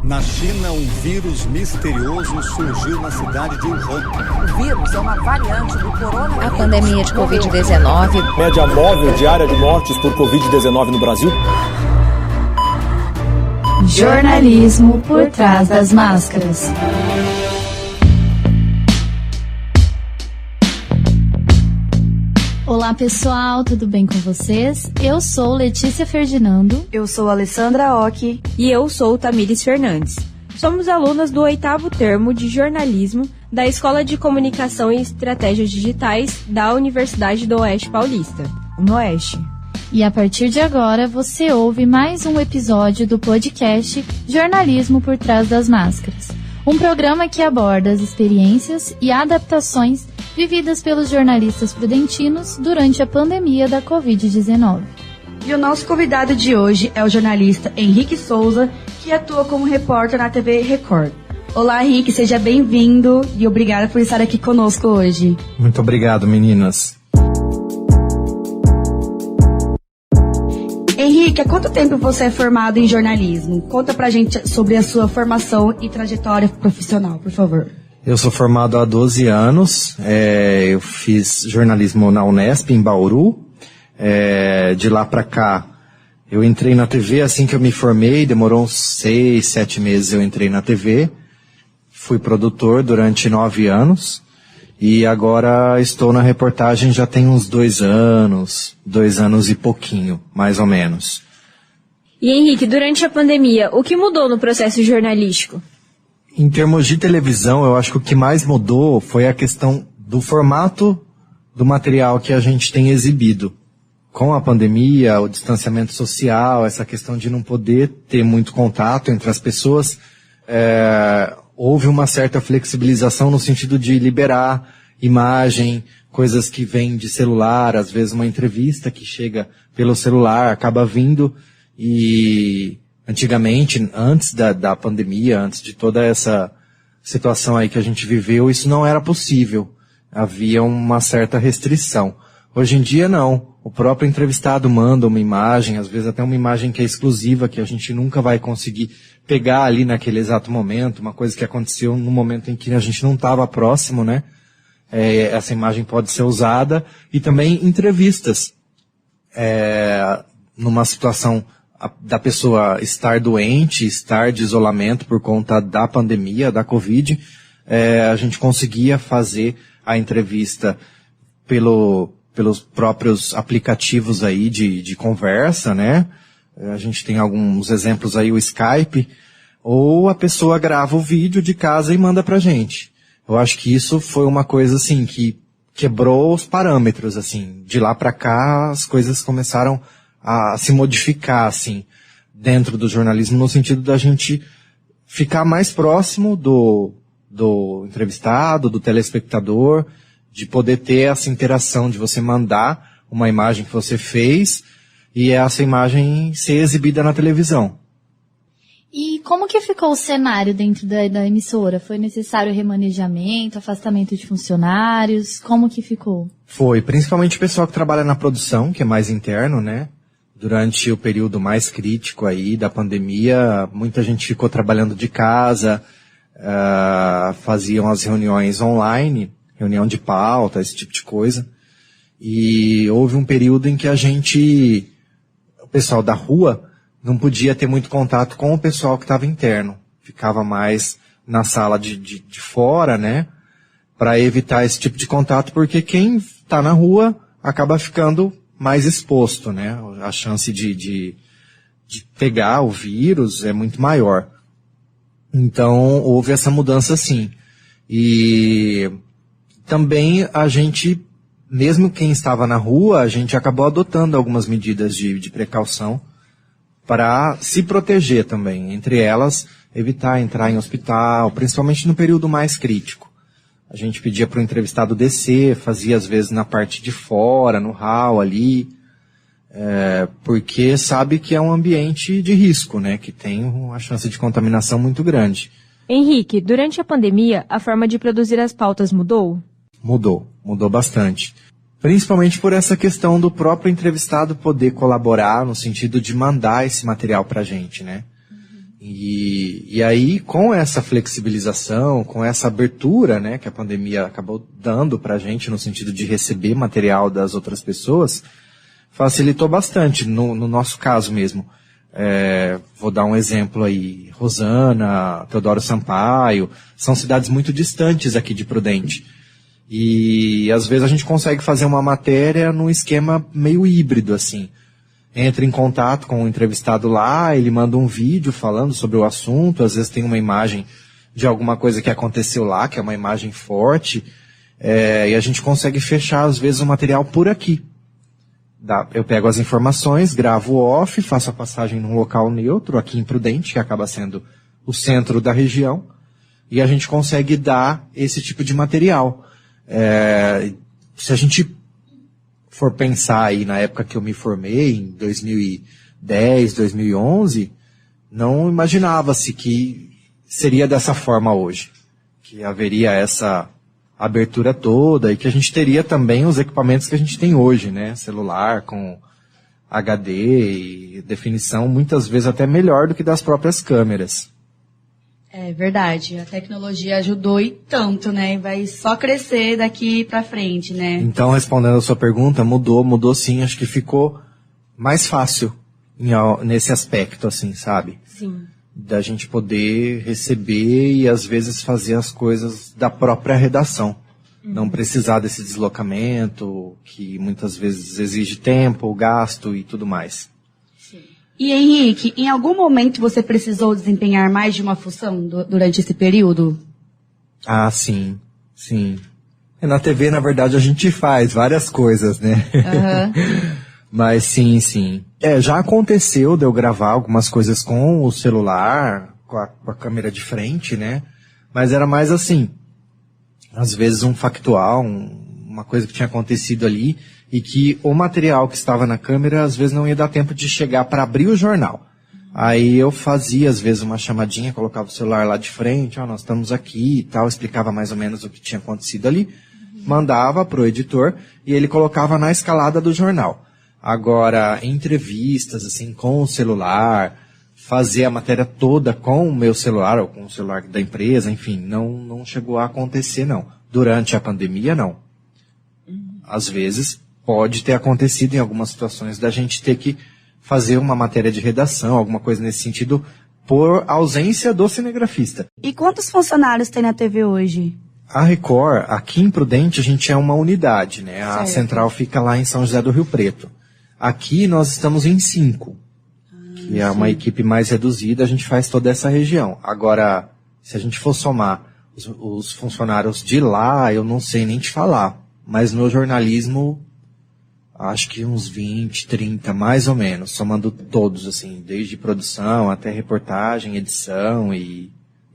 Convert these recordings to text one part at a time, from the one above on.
Na China, um vírus misterioso surgiu na cidade de Wuhan. O vírus é uma variante do coronavírus. A pandemia de Covid-19. Média móvel diária de mortes por Covid-19 no Brasil. Jornalismo por trás das máscaras. Olá pessoal, tudo bem com vocês? Eu sou Letícia Ferdinando. Eu sou Alessandra Oki. E eu sou Tamires Fernandes. Somos alunas do 8º termo de jornalismo da Escola de Comunicação e Estratégias Digitais da Universidade do Oeste Paulista, no Oeste. E a partir de agora você ouve mais um episódio do podcast Jornalismo por trás das máscaras. Um programa que aborda as experiências e adaptações vividas pelos jornalistas prudentinos durante a pandemia da Covid-19. E o nosso convidado de hoje é o jornalista Henrique Souza, que atua como repórter na TV Record. Olá, Henrique, seja bem-vindo e obrigada por estar aqui conosco hoje. Muito obrigado, meninas. Henrique, há quanto tempo você é formado em jornalismo? Conta pra gente sobre a sua formação e trajetória profissional, por favor. Eu sou formado há 12 anos, eu fiz jornalismo na Unesp, em Bauru. De lá pra cá, eu entrei na TV assim que eu me formei, demorou uns 6, 7 meses eu entrei na TV. Fui produtor durante 9 anos e agora estou na reportagem já tem uns 2 anos e pouquinho, mais ou menos. E Henrique, durante a pandemia, o que mudou no processo jornalístico? Em termos de televisão, eu acho que o que mais mudou foi a questão do formato do material que a gente tem exibido. Com a pandemia, o distanciamento social, essa questão de não poder ter muito contato entre as pessoas, houve uma certa flexibilização no sentido de liberar imagem, coisas que vêm de celular, às vezes uma entrevista que chega pelo celular, acaba vindo e... Antigamente, antes da pandemia, antes de toda essa situação aí que a gente viveu, isso não era possível. Havia uma certa restrição. Hoje em dia, não. O próprio entrevistado manda uma imagem, às vezes até uma imagem que é exclusiva, que a gente nunca vai conseguir pegar ali naquele exato momento, uma coisa que aconteceu no momento em que a gente não estava próximo, né? Essa imagem pode ser usada. E também entrevistas. Numa situação da pessoa estar doente, estar de isolamento por conta da pandemia, da Covid, a gente conseguia fazer a entrevista pelos próprios aplicativos aí de conversa, né? A gente tem alguns exemplos aí, o Skype, ou a pessoa grava o vídeo de casa e manda pra gente. Eu acho que isso foi uma coisa assim que quebrou os parâmetros, assim. De lá pra cá as coisas começaram a se modificar, assim, dentro do jornalismo, no sentido da gente ficar mais próximo do entrevistado, do telespectador, de poder ter essa interação, de você mandar uma imagem que você fez e essa imagem ser exibida na televisão. E como que ficou o cenário dentro da emissora? Foi necessário remanejamento, afastamento de funcionários? Como que ficou? Foi, principalmente o pessoal que trabalha na produção, que é mais interno, né? Durante o período mais crítico aí da pandemia, muita gente ficou trabalhando de casa, faziam as reuniões online, reunião de pauta, esse tipo de coisa. E houve um período em que o pessoal da rua, não podia ter muito contato com o pessoal que estava interno. Ficava mais na sala de fora, né? Para evitar esse tipo de contato, porque quem está na rua acaba ficando mais exposto, né? A chance de pegar o vírus é muito maior. Então, houve essa mudança sim. E também a gente, mesmo quem estava na rua, a gente acabou adotando algumas medidas de precaução para se proteger também. Entre elas, evitar entrar em hospital, principalmente no período mais crítico. A gente pedia para o entrevistado descer, fazia às vezes na parte de fora, no hall ali, porque sabe que é um ambiente de risco, né, que tem uma chance de contaminação muito grande. Henrique, durante a pandemia, a forma de produzir as pautas mudou? Mudou bastante. Principalmente por essa questão do próprio entrevistado poder colaborar no sentido de mandar esse material pra gente, né? E aí, com essa flexibilização, com essa abertura, né, que a pandemia acabou dando pra gente no sentido de receber material das outras pessoas, facilitou bastante, no nosso caso mesmo. Vou dar um exemplo aí, Rosana, Teodoro Sampaio, são cidades muito distantes aqui de Prudente. E às vezes a gente consegue fazer uma matéria num esquema meio híbrido, assim. Entra em contato com o entrevistado lá, ele manda um vídeo falando sobre o assunto, às vezes tem uma imagem de alguma coisa que aconteceu lá, que é uma imagem forte, e a gente consegue fechar, às vezes, o material por aqui. Eu pego as informações, gravo o off, faço a passagem num local neutro, aqui em Prudente, que acaba sendo o centro da região, e a gente consegue dar esse tipo de material. Se a gente for pensar aí na época que eu me formei, em 2010, 2011, não imaginava-se que seria dessa forma hoje, que haveria essa abertura toda e que a gente teria também os equipamentos que a gente tem hoje, né? Celular com HD e definição muitas vezes até melhor do que das próprias câmeras. É verdade, a tecnologia ajudou e tanto, né? Vai só crescer daqui pra frente, né? Então, respondendo a sua pergunta, mudou sim, acho que ficou mais fácil nesse aspecto, assim, sabe? Sim. Da gente poder receber e às vezes fazer as coisas da própria redação. Não precisar desse deslocamento, que muitas vezes exige tempo, gasto e tudo mais. E Henrique, em algum momento você precisou desempenhar mais de uma função durante esse período? Ah, sim. Na TV, na verdade, a gente faz várias coisas, né? Uhum. Mas sim. Já aconteceu de eu gravar algumas coisas com o celular, com a câmera de frente, né? Mas era mais assim, às vezes um factual, uma coisa que tinha acontecido ali, e que o material que estava na câmera, às vezes não ia dar tempo de chegar para abrir o jornal. Aí eu fazia, às vezes, uma chamadinha, colocava o celular lá de frente, nós estamos aqui e tal, explicava mais ou menos o que tinha acontecido ali, mandava pro editor e ele colocava na escalada do jornal. Agora, entrevistas, assim, com o celular, fazer a matéria toda com o meu celular, ou com o celular da empresa, enfim, não chegou a acontecer, não. Durante a pandemia, não. Às vezes, pode ter acontecido em algumas situações da gente ter que fazer uma matéria de redação, alguma coisa nesse sentido, por ausência do cinegrafista. E quantos funcionários tem na TV hoje? A Record, aqui em Prudente, a gente é uma unidade, né? A central fica lá em São José do Rio Preto. Aqui nós estamos em 5, que é uma equipe mais reduzida, a gente faz toda essa região. Agora, se a gente for somar os funcionários de lá, eu não sei nem te falar, mas no jornalismo, acho que uns 20, 30, mais ou menos, somando todos, assim, desde produção até reportagem, edição e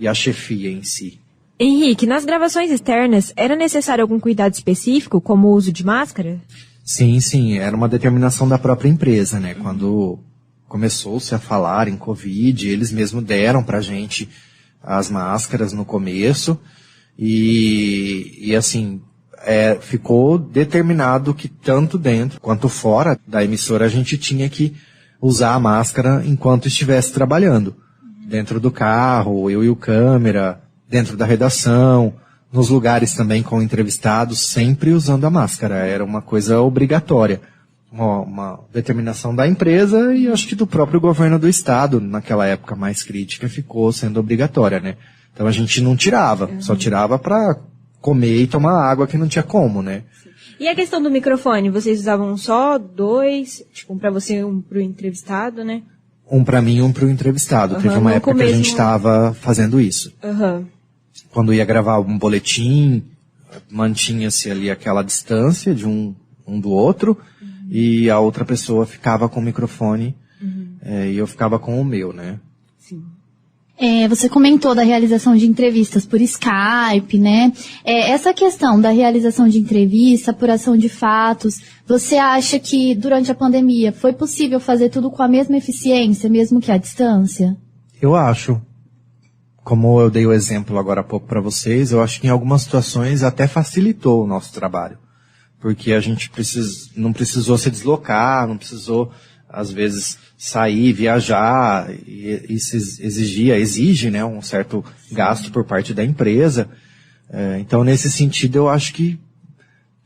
a chefia em si. Henrique, nas gravações externas, era necessário algum cuidado específico, como o uso de máscara? Sim, era uma determinação da própria empresa, né? Quando começou-se a falar em Covid, eles mesmos deram pra gente as máscaras no começo e assim, ficou determinado que tanto dentro quanto fora da emissora a gente tinha que usar a máscara enquanto estivesse trabalhando. Dentro do carro, eu e o câmera, dentro da redação, nos lugares também com entrevistados, sempre usando a máscara. Era uma coisa obrigatória. Uma determinação da empresa e acho que do próprio governo do estado, naquela época mais crítica, ficou sendo obrigatória, né? Então a gente não tirava, só tirava para comer e tomar água que não tinha como, né? E a questão do microfone, vocês usavam só 2, tipo um para você e um pro entrevistado, né? Um para mim e um pro entrevistado. Teve uma época que a gente estava fazendo isso. Quando ia gravar um boletim, mantinha-se ali aquela distância de um do outro, e a outra pessoa ficava com o microfone, e eu ficava com o meu, né? Sim. Você comentou da realização de entrevistas por Skype, né? Essa questão da realização de entrevista, apuração de fatos, você acha que durante a pandemia foi possível fazer tudo com a mesma eficiência, mesmo que à distância? Eu acho. Como eu dei o exemplo agora há pouco para vocês, eu acho que em algumas situações até facilitou o nosso trabalho. Porque a gente não precisou se deslocar, não precisou às vezes sair, viajar, e isso exige, né, um certo gasto por parte da empresa. Então, nesse sentido, eu acho que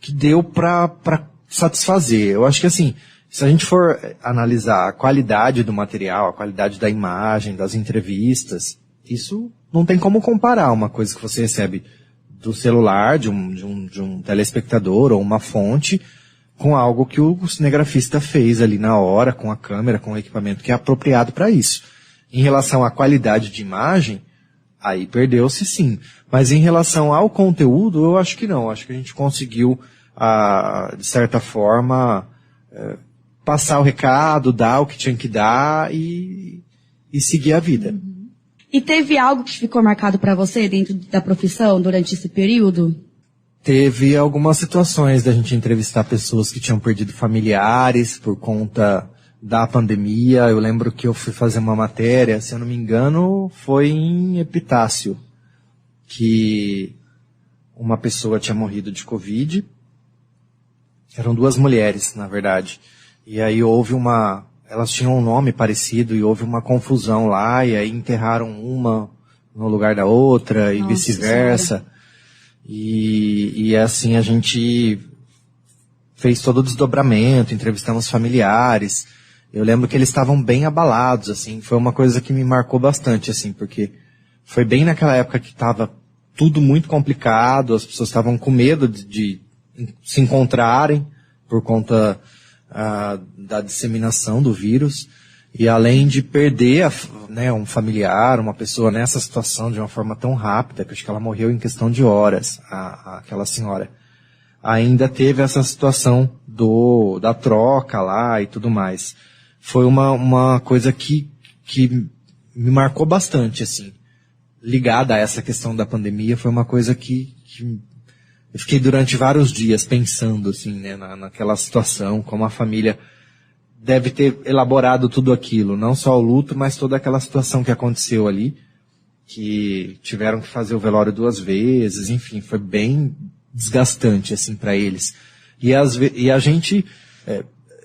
deu para satisfazer. Eu acho que, assim, se a gente for analisar a qualidade do material, a qualidade da imagem, das entrevistas, isso não tem como comparar uma coisa que você recebe do celular, de um telespectador ou uma fonte, com algo que o cinegrafista fez ali na hora, com a câmera, com o equipamento que é apropriado para isso. Em relação à qualidade de imagem, aí perdeu-se sim. Mas em relação ao conteúdo, eu acho que não. Acho que a gente conseguiu, de certa forma, passar o recado, dar o que tinha que dar e seguir a vida. E teve algo que ficou marcado para você dentro da profissão durante esse período? Teve algumas situações da gente entrevistar pessoas que tinham perdido familiares por conta da pandemia. Eu lembro que eu fui fazer uma matéria, se eu não me engano, foi em Epitácio, que uma pessoa tinha morrido de Covid. Eram 2 mulheres, na verdade. E aí elas tinham um nome parecido e houve uma confusão lá, e aí enterraram uma no lugar da outra e vice-versa. E assim a gente fez todo o desdobramento, entrevistamos familiares. Eu lembro que eles estavam bem abalados, assim, foi uma coisa que me marcou bastante, assim, porque foi bem naquela época que estava tudo muito complicado, as pessoas estavam com medo de se encontrarem por conta da disseminação do vírus, e além de perder um familiar, uma pessoa nessa situação de uma forma tão rápida, que acho que ela morreu em questão de horas, aquela senhora, ainda teve essa situação da troca lá e tudo mais. Foi uma coisa que me marcou bastante, assim, ligada a essa questão da pandemia. Foi uma coisa que eu fiquei durante vários dias pensando, assim, né, naquela situação, como a família deve ter elaborado tudo aquilo, não só o luto, mas toda aquela situação que aconteceu ali, que tiveram que fazer o velório 2 vezes, enfim, foi bem desgastante, assim, para eles. E a gente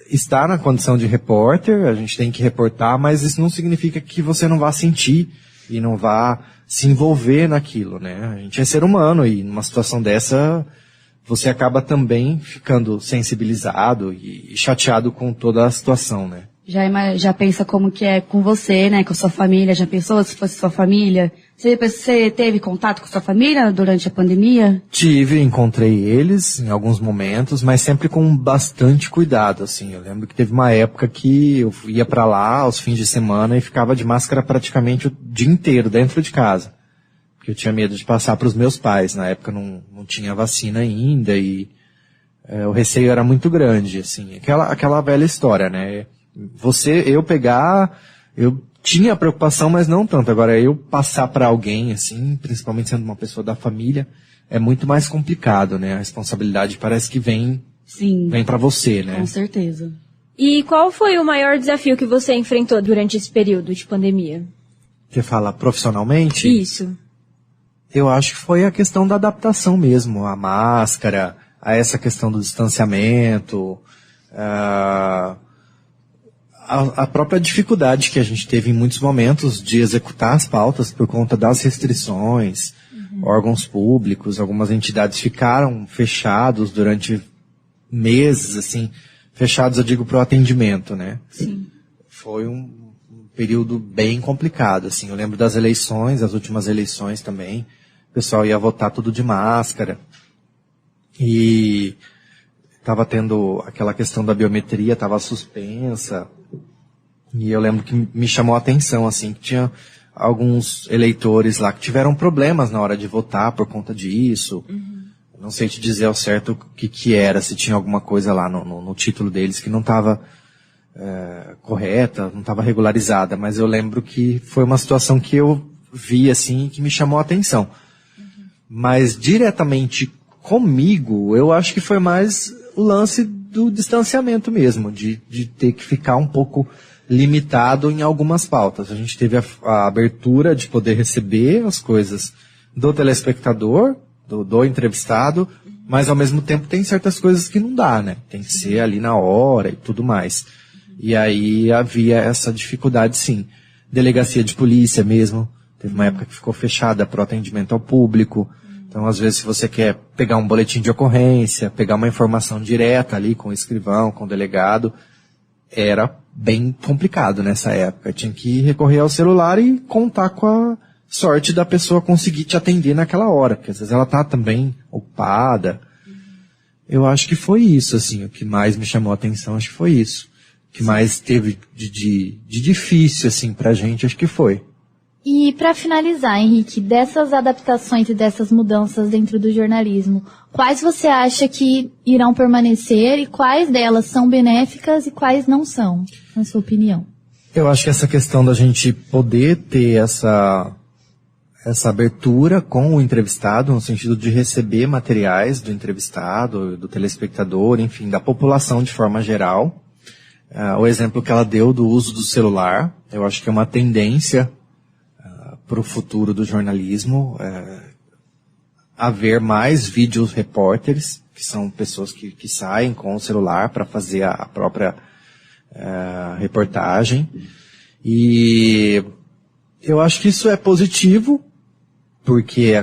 está na condição de repórter, a gente tem que reportar, mas isso não significa que você não vá sentir e não vá se envolver naquilo, né? A gente é ser humano e numa situação dessa você acaba também ficando sensibilizado e chateado com toda a situação, né? Já pensa como que é com você, né? Com a sua família, já pensou se fosse sua família? Você teve contato com sua família durante a pandemia? Encontrei eles em alguns momentos, mas sempre com bastante cuidado, assim. Eu lembro que teve uma época que eu ia pra lá aos fins de semana e ficava de máscara praticamente o dia inteiro dentro de casa. Porque eu tinha medo de passar pros meus pais. Na época não tinha vacina ainda e o receio era muito grande, assim. Aquela velha história, né? Eu tinha preocupação, mas não tanto. Agora, eu passar para alguém, assim, principalmente sendo uma pessoa da família, é muito mais complicado, né? A responsabilidade parece que vem para você, né? Com certeza. E qual foi o maior desafio que você enfrentou durante esse período de pandemia? Você fala profissionalmente? Isso. Eu acho que foi a questão da adaptação mesmo, a máscara, a essa questão do distanciamento, a própria dificuldade que a gente teve em muitos momentos de executar as pautas por conta das restrições, órgãos públicos, algumas entidades ficaram fechados durante meses, assim, fechados eu digo para o atendimento, né? Sim. Foi um período bem complicado, assim, eu lembro das eleições, as últimas eleições também, o pessoal ia votar tudo de máscara, e estava tendo aquela questão da biometria, estava suspensa. E eu lembro que me chamou a atenção, assim, que tinha alguns eleitores lá que tiveram problemas na hora de votar por conta disso. Não sei te dizer ao certo o que era, se tinha alguma coisa lá no título deles que não estava correta, não estava regularizada, mas eu lembro que foi uma situação que eu vi, assim, que me chamou a atenção. Mas diretamente comigo, eu acho que foi mais o lance do distanciamento mesmo, de ter que ficar um pouco limitado em algumas pautas. A gente teve a abertura de poder receber as coisas do telespectador, do entrevistado, mas ao mesmo tempo tem certas coisas que não dá, né? Tem que ser ali na hora e tudo mais. E aí havia essa dificuldade, sim. Delegacia de polícia mesmo. Teve uma época que ficou fechada para o atendimento ao público. Então, às vezes, se você quer pegar um boletim de ocorrência, pegar uma informação direta ali com o escrivão, com o delegado, era bem complicado nessa época. Tinha que recorrer ao celular e contar com a sorte da pessoa conseguir te atender naquela hora, porque às vezes ela tá também ocupada. Eu acho que foi isso, assim, o que mais me chamou a atenção, acho que foi isso. O que mais teve de difícil, assim, pra gente, acho que foi. E para finalizar, Henrique, dessas adaptações e dessas mudanças dentro do jornalismo, quais você acha que irão permanecer e quais delas são benéficas e quais não são, na sua opinião? Eu acho que essa questão da gente poder ter essa abertura com o entrevistado, no sentido de receber materiais do entrevistado, do telespectador, enfim, da população de forma geral. O exemplo que ela deu do uso do celular, eu acho que é uma tendência para o futuro do jornalismo, haver mais vídeo repórteres, que são pessoas que saem com o celular para fazer a própria reportagem. E eu acho que isso é positivo, porque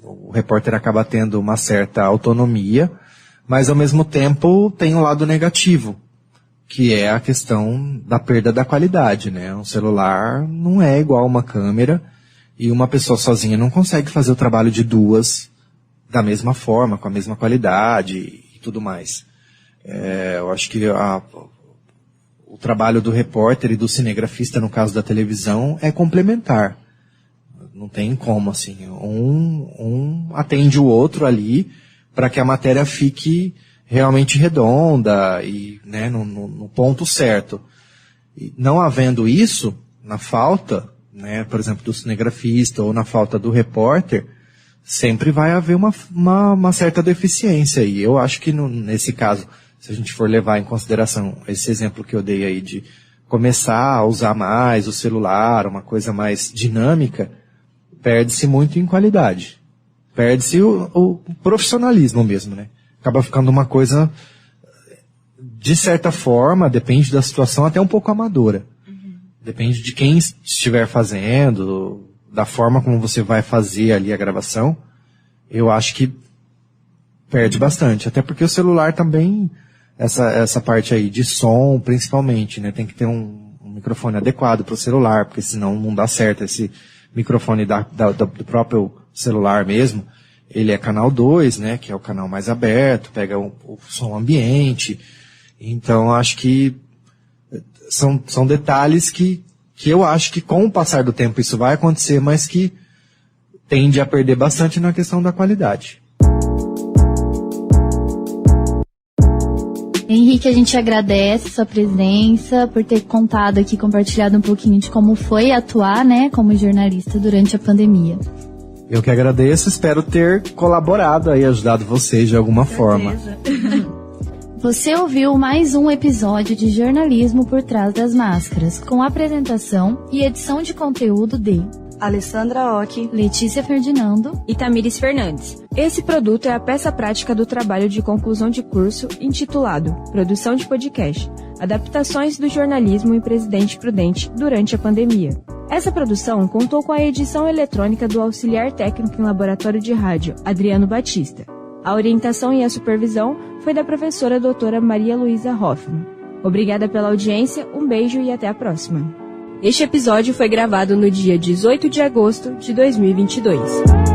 o repórter acaba tendo uma certa autonomia, mas ao mesmo tempo tem um lado negativo, que é a questão da perda da qualidade, né? Um celular não é igual a uma câmera, e uma pessoa sozinha não consegue fazer o trabalho de duas da mesma forma, com a mesma qualidade e tudo mais. Eu acho que o trabalho do repórter e do cinegrafista, no caso da televisão, é complementar. Não tem como, assim, um atende o outro ali para que a matéria fique realmente redonda e, né, no ponto certo. E não havendo isso, na falta, né, por exemplo, do cinegrafista ou na falta do repórter, sempre vai haver uma certa deficiência. E eu acho que nesse caso, se a gente for levar em consideração esse exemplo que eu dei aí de começar a usar mais o celular, uma coisa mais dinâmica, perde-se muito em qualidade. Perde-se o profissionalismo mesmo, né? Acaba ficando uma coisa, de certa forma, depende da situação, até um pouco amadora. Depende de quem estiver fazendo, da forma como você vai fazer ali a gravação. Eu acho que perde bastante. Até porque o celular também, essa parte aí de som, principalmente, né? Tem que ter um microfone adequado para o celular, porque senão não dá certo. Esse microfone do próprio celular mesmo, ele é canal 2, né, que é o canal mais aberto, pega o som ambiente. Então, acho que são detalhes que eu acho que com o passar do tempo isso vai acontecer, mas que tende a perder bastante na questão da qualidade. Henrique, a gente agradece sua presença, por ter contado aqui, compartilhado um pouquinho de como foi atuar, né, como jornalista durante a pandemia. Eu que agradeço, espero ter colaborado e ajudado vocês de alguma forma. Você ouviu mais um episódio de Jornalismo por Trás das Máscaras, com apresentação e edição de conteúdo de Alessandra Occhi, Letícia Ferdinando e Tamires Fernandes. Esse produto é a peça prática do trabalho de conclusão de curso intitulado Produção de Podcast, Adaptações do Jornalismo em Presidente Prudente durante a Pandemia. Essa produção contou com a edição eletrônica do auxiliar técnico em laboratório de rádio, Adriano Batista. A orientação e a supervisão foi da professora doutora Maria Luísa Hoffmann. Obrigada pela audiência, um beijo e até a próxima. Este episódio foi gravado no dia 18 de agosto de 2022.